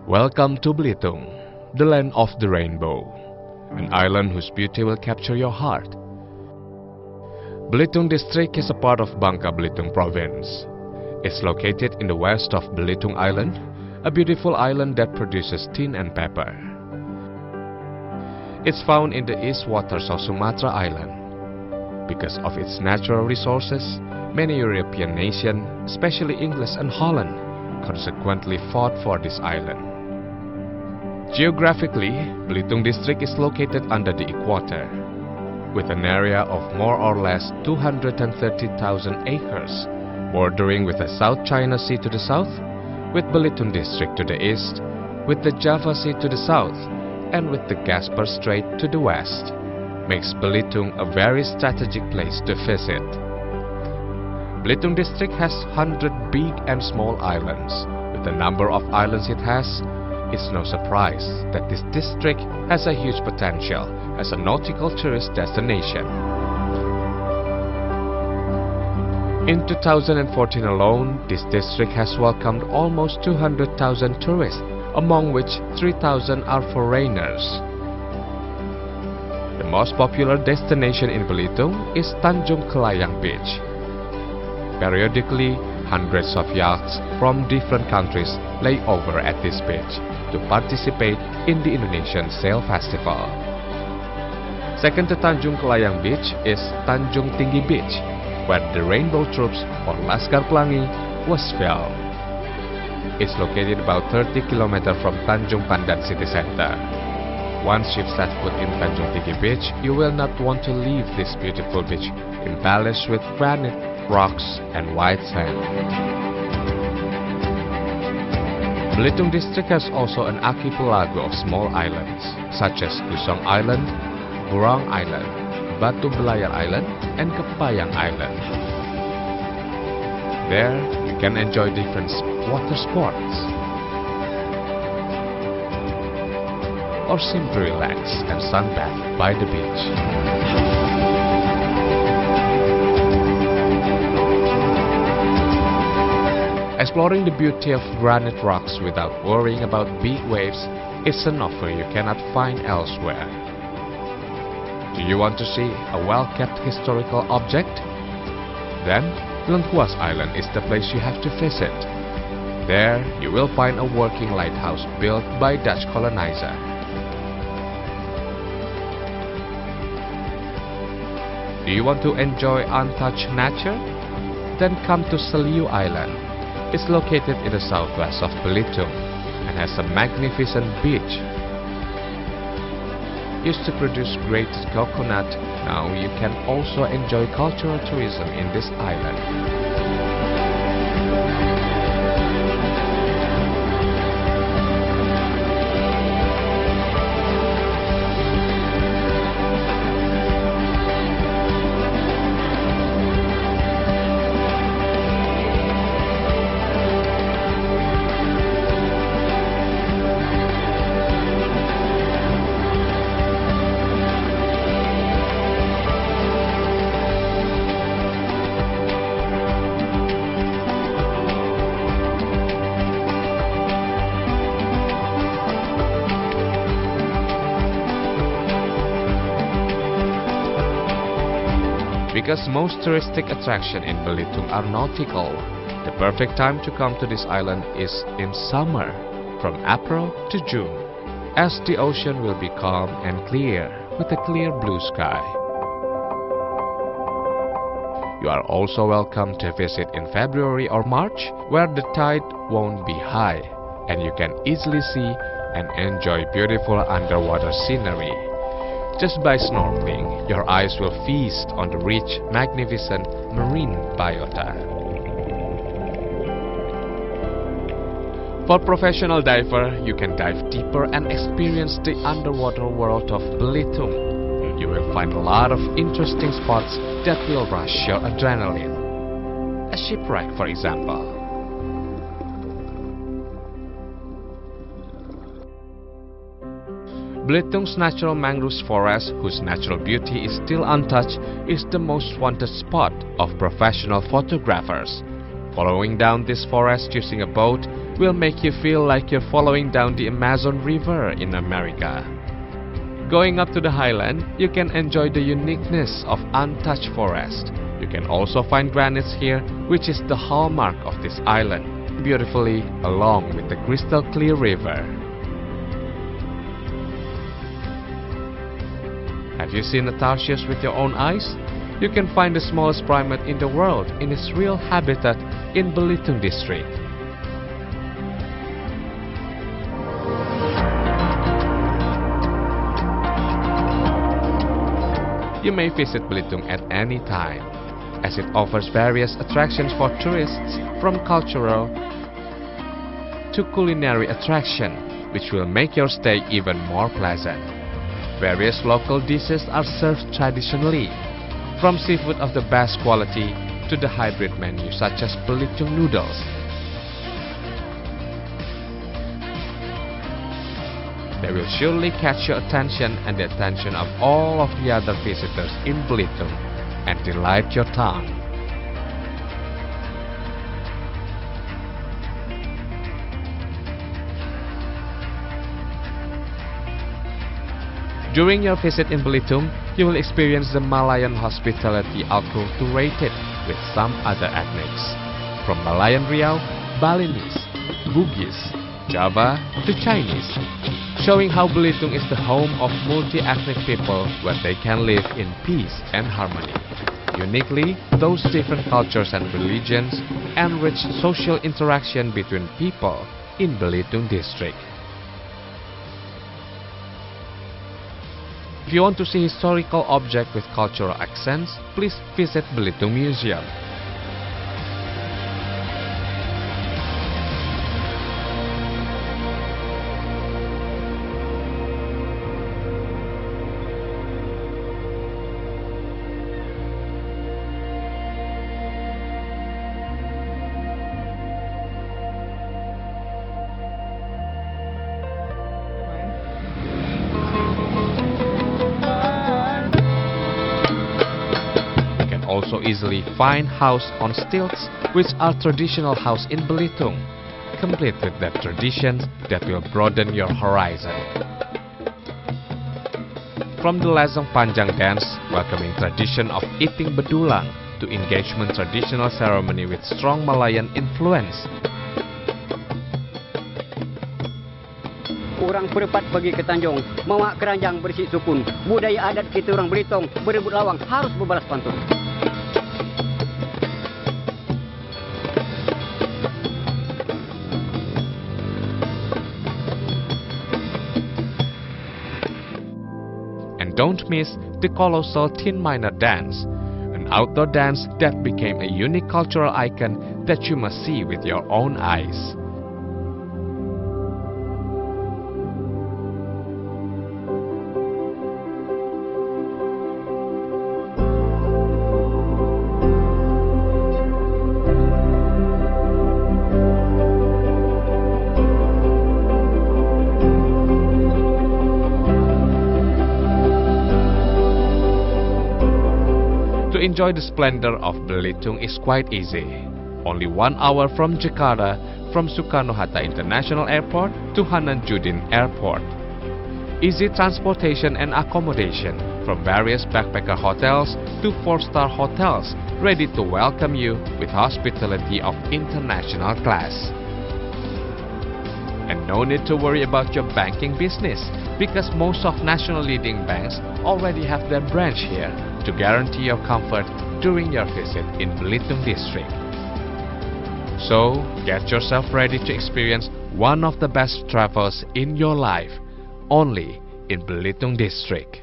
Welcome to Belitung, the land of the rainbow, an island whose beauty will capture your heart. Belitung district is a part of Bangka Belitung province. It's located in the west of Belitung Island, a beautiful island that produces tin and paper. It's found in the east waters of Sumatra Island. Because of its natural resources, many European nations, especially England and Holland, consequently fought for this island. Geographically, Belitung district is located under the equator, with an area of more or less 230,000 acres, bordering with the South China Sea to the south, with Belitung district to the east, with the Java Sea to the south, and with the Gasper Strait to the west, makes Belitung a very strategic place to visit. Belitung district has 100 big and small islands. With the number of islands it has, it's no surprise that this district has a huge potential as a nautical tourist destination. In 2014 alone, this district has welcomed almost 200,000 tourists, among which 3,000 are foreigners. The most popular destination in Belitung is Tanjung Kelayang Beach. Periodically, hundreds of yachts from different countries lay over at this beach to participate in the Indonesian Sail Festival. Second to Tanjung Kelayang Beach is Tanjung Tinggi Beach, where the Rainbow Troops or Laskar Pelangi was filmed. It's located about 30 km from Tanjung Pandan city center. Once you've set foot in Tanjung Tinggi Beach, you will not want to leave this beautiful beach embellished with granite, rocks, and white sand. Belitung district has also an archipelago of small islands, such as Kusong Island, Burong Island, Batu Belayar Island, and Kepayang Island. There, you can enjoy different water sports, or simply relax and sunbathe by the beach. Exploring the beauty of granite rocks without worrying about big waves is an offer you cannot find elsewhere. Do you want to see a well-kept historical object? Then, Lengkuas Island is the place you have to visit. There, you will find a working lighthouse built by Dutch colonizer. Do you want to enjoy untouched nature? Then come to Seliu Island. It's located in the southwest of Belitung and has a magnificent beach. Used to produce great coconut, now you can also enjoy cultural tourism in this island. Because most touristic attractions in Belitung are nautical, the perfect time to come to this island is in summer, from April to June, as the ocean will be calm and clear with a clear blue sky. You are also welcome to visit in February or March, where the tide won't be high, and you can easily see and enjoy beautiful underwater scenery. Just by snorkeling, your eyes will feast on the rich, magnificent marine biota. For professional diver, you can dive deeper and experience the underwater world of Belitung. You will find a lot of interesting spots that will rush your adrenaline. A shipwreck, for example. Belitung's natural mangrove forest, whose natural beauty is still untouched, is the most wanted spot of professional photographers. Following down this forest using a boat, will make you feel like you're following down the Amazon River in America. Going up to the highland, you can enjoy the uniqueness of untouched forest. You can also find granites here, which is the hallmark of this island, beautifully along with the crystal clear river. Have you seen a tarsius with your own eyes? You can find the smallest primate in the world in its real habitat in Belitung district. You may visit Belitung at any time, as it offers various attractions for tourists, from cultural to culinary attraction, which will make your stay even more pleasant. Various local dishes are served traditionally, from seafood of the best quality to the hybrid menu such as Belitung noodles. They will surely catch your attention and the attention of all of the other visitors in Belitung and delight your tongue. During your visit in Belitung, you will experience the Malayan hospitality acculturated with some other ethnics, from Malayan Riau, Balinese, Bugis, Java to Chinese, showing how Belitung is the home of multi-ethnic people where they can live in peace and harmony. Uniquely, those different cultures and religions enrich social interaction between people in Belitung district. If you want to see historical objects with cultural accents, please visit Belitung Museum. Also easily find house on stilts, which are traditional house in Belitung, complete with that traditions that will broaden your horizon. From the Lesong Panjang dance, welcoming tradition of eating bedulang, to engagement traditional ceremony with strong Malayan influence. Orang perempat pergi ke Tanjung, mawa keranjang bersih sukun. Budaya adat kita orang Belitung, berebut lawang harus berbalas pantun. Don't miss the colossal Tin Miner dance, an outdoor dance that became a unique cultural icon that you must see with your own eyes. To enjoy the splendor of Belitung is quite easy. Only 1 hour from Jakarta, from Soekarno-Hatta International Airport to Hanan Judin Airport. Easy transportation and accommodation from various backpacker hotels to 4-star hotels ready to welcome you with hospitality of international class. And no need to worry about your banking business, because most of national leading banks already have their branch here to guarantee your comfort during your visit in Belitung district. So, get yourself ready to experience one of the best travels in your life, only in Belitung district.